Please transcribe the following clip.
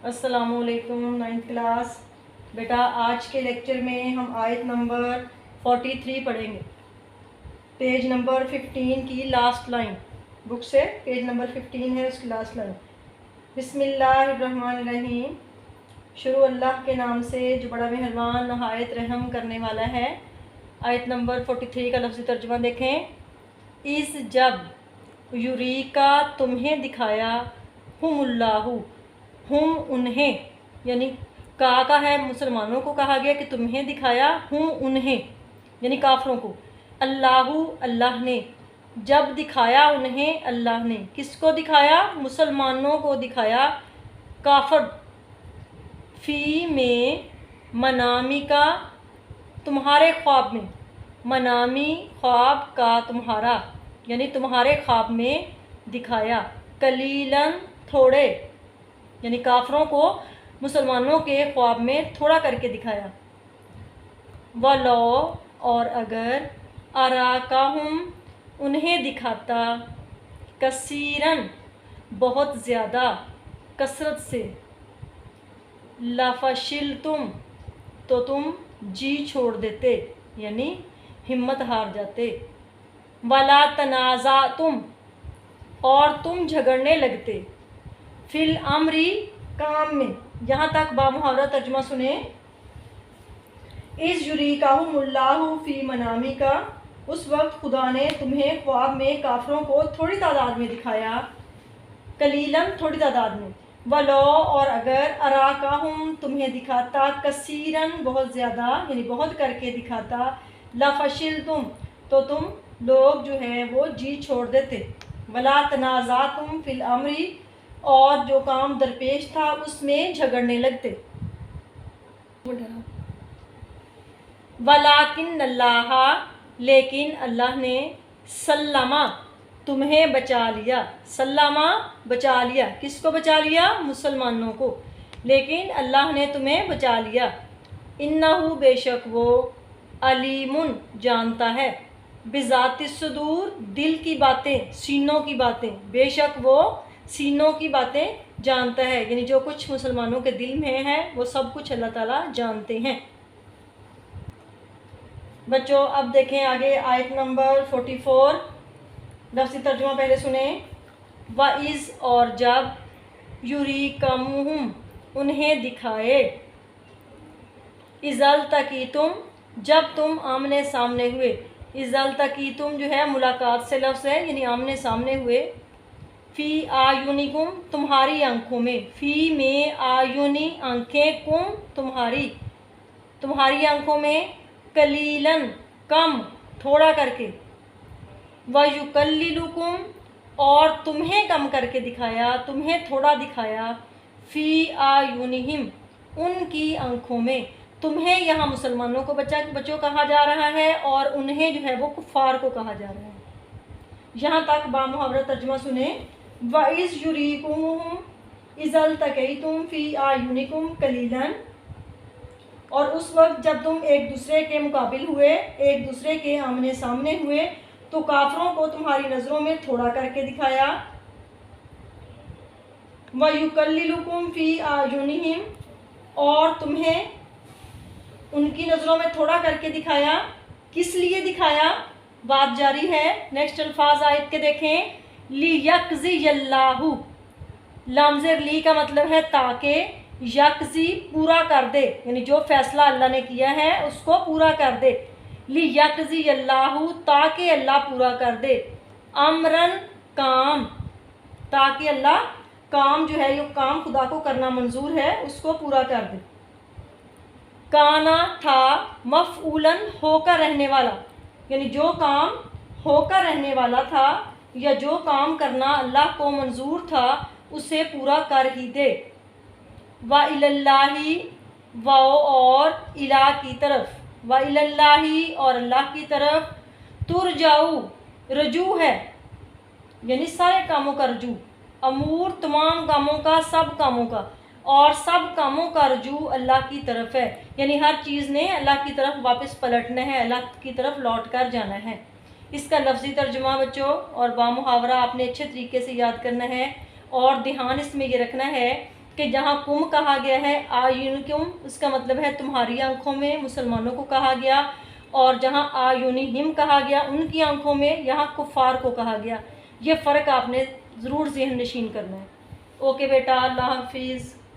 السلام علیکم 9th class بیٹا، آج کے لیکچر میں ہم آیت نمبر 43 پڑھیں گے، پیج نمبر 15 کی لاسٹ لائن، بک سے پیج نمبر 15 ہے، اس کی لاسٹ لائن۔ بسم اللہ الرحمن الرحیم، شروع اللہ کے نام سے جو بڑا مہربان نہایت رحم کرنے والا ہے۔ آیت نمبر 43 کا لفظی ترجمہ دیکھیں۔ اس جب یوریکا تمہیں دکھایا، ہم اللہ، ہم انہیں، یعنی کا ہے مسلمانوں کو کہا گیا کہ تمہیں دکھایا، ہم انہیں یعنی کافروں کو، اللہ اللہ نے، جب دکھایا انہیں اللہ نے، کس کو دکھایا؟ مسلمانوں کو دکھایا، کافر، فی میں منامی کا تمہارے خواب میں، منامی خواب کا تمہارا، یعنی تمہارے خواب میں دکھایا، قلیلاً تھوڑے، یعنی کافروں کو مسلمانوں کے خواب میں تھوڑا کر کے دکھایا۔ وَلَوْ اور اگر، أَرَاكَهُمْ انہیں دکھاتا، کثیراً بہت زیادہ، کثرت سے، لَفَشِلْتُمْ تو تم جی چھوڑ دیتے، یعنی ہمت ہار جاتے، وَلَا تَنَازَعْتُمْ اور تم جھگڑنے لگتے، فی الامر کام میں۔ یہاں تک بامحاورہ ترجمہ سنیں۔ اس یریکہم اللہ فی منامکا، اس وقت خدا نے تمہیں خواب میں کافروں کو تھوڑی تعداد میں دکھایا، قلیلاً تھوڑی تعداد میں، ولو اور اگر، اراکہم تمہیں دکھاتا، کثیراً بہت زیادہ، یعنی بہت کر کے دکھاتا، لفشلتم تو تم لوگ جو ہے وہ جی چھوڑ دیتے، ولا تنازعتم فی الامر اور جو کام درپیش تھا اس میں جھگڑنے لگتے، ولیکن اللہ لیکن اللہ نے، سلمہ تمہیں بچا لیا، سلمہ بچا لیا، کس کو بچا لیا؟ مسلمانوں کو، لیکن اللہ نے تمہیں بچا لیا، انہو بے شک وہ، علیم جانتا ہے، بذات الصدور دل کی باتیں، سینوں کی باتیں، بے شک وہ سینوں کی باتیں جانتا ہے، یعنی جو کچھ مسلمانوں کے دل میں ہے وہ سب کچھ اللہ تعالیٰ جانتے ہیں۔ بچوں اب دیکھیں آگے آیت نمبر 44، لفظی ترجمہ پہلے سنیں۔ وَإِذْ اور جب، یُریکَمُہُم انہیں دکھائے، اِذَا الْتَقِیتُم جب تم آمنے سامنے ہوئے، اِذَا الْتَقِیتُم جو ہے ملاقات سے لفظ ہے، یعنی آمنے سامنے ہوئے، فی آیونکم تمہاری آنکھوں میں، فی میں آیونی آنکھیں، کم تمہاری، تمہاری آنکھوں میں، قلیلاً کم تھوڑا کر کے، وَیُقَلِّلُکُم اور تمہیں کم کر کے دکھایا، تمہیں تھوڑا دکھایا، فی آیونہم ان کی آنکھوں میں، تمہیں یہاں مسلمانوں کو بچوں کہا جا رہا ہے اور انہیں جو ہے وہ کفار کو کہا جا رہا ہے۔ یہاں تک بامحاورہ ترجمہ سنیں۔ وَإِذْ يُرِيكُمُهُمْ إِذَا الْتَقَيْتُمْ فِي أَعْيُنِكُمْ قَلِيلًا اور اس وقت جب تم ایک دوسرے کے مقابل ہوئے، ایک دوسرے کے آمنے سامنے ہوئے تو کافروں کو تمہاری نظروں میں تھوڑا کر کے دکھایا، وَيُقَلِّلُكُمْ فِي أَعْيُنِهِمْ اور تمہیں ان کی نظروں میں تھوڑا کر کے دکھایا، کس لیے دکھایا؟ بات جاری ہے، نیکسٹ الفاظ آیت کے دیکھیں۔ لِيَقْضِيَ اللَّهُ لام زیر لی کا مطلب ہے تاکہ، یقضی پورا کر دے، یعنی جو فیصلہ اللہ نے کیا ہے اس کو پورا کر دے، لِيَقْضِيَ اللَّهُ تاکہ اللہ پورا کر دے، امراً کام، تاکہ اللہ کام جو ہے یہ کام خدا کو کرنا منظور ہے اس کو پورا کر دے، کانا تھا، مفعولاً ہو کر رہنے والا، یعنی جو کام ہو کر رہنے والا تھا یا جو کام کرنا اللہ کو منظور تھا اسے پورا کر ہی دے، وَإِلَى اللَّهِ اور الہ کی طرف، وَإِلَى اللَّهِ اور اللہ کی طرف، ترجعو رجوع ہے، یعنی سارے کاموں کا رجوع، امور تمام کاموں کا، سب کاموں کا، اور سب کاموں کا رجوع اللہ کی طرف ہے، یعنی ہر چیز نے اللہ کی طرف واپس پلٹنا ہے، اللہ کی طرف لوٹ کر جانا ہے۔ اس کا لفظی ترجمہ بچوں اور بامحاورہ آپ نے اچھے طریقے سے یاد کرنا ہے، اور دھیان اس میں یہ رکھنا ہے کہ جہاں کم کہا گیا ہے آیونکم اس کا مطلب ہے تمہاری آنکھوں میں، مسلمانوں کو کہا گیا، اور جہاں آیونہم کہا گیا ان کی آنکھوں میں، یہاں کفار کو کہا گیا۔ یہ فرق آپ نے ضرور ذہن نشین کرنا ہے۔ اوکے بیٹا، اللہ حافظ۔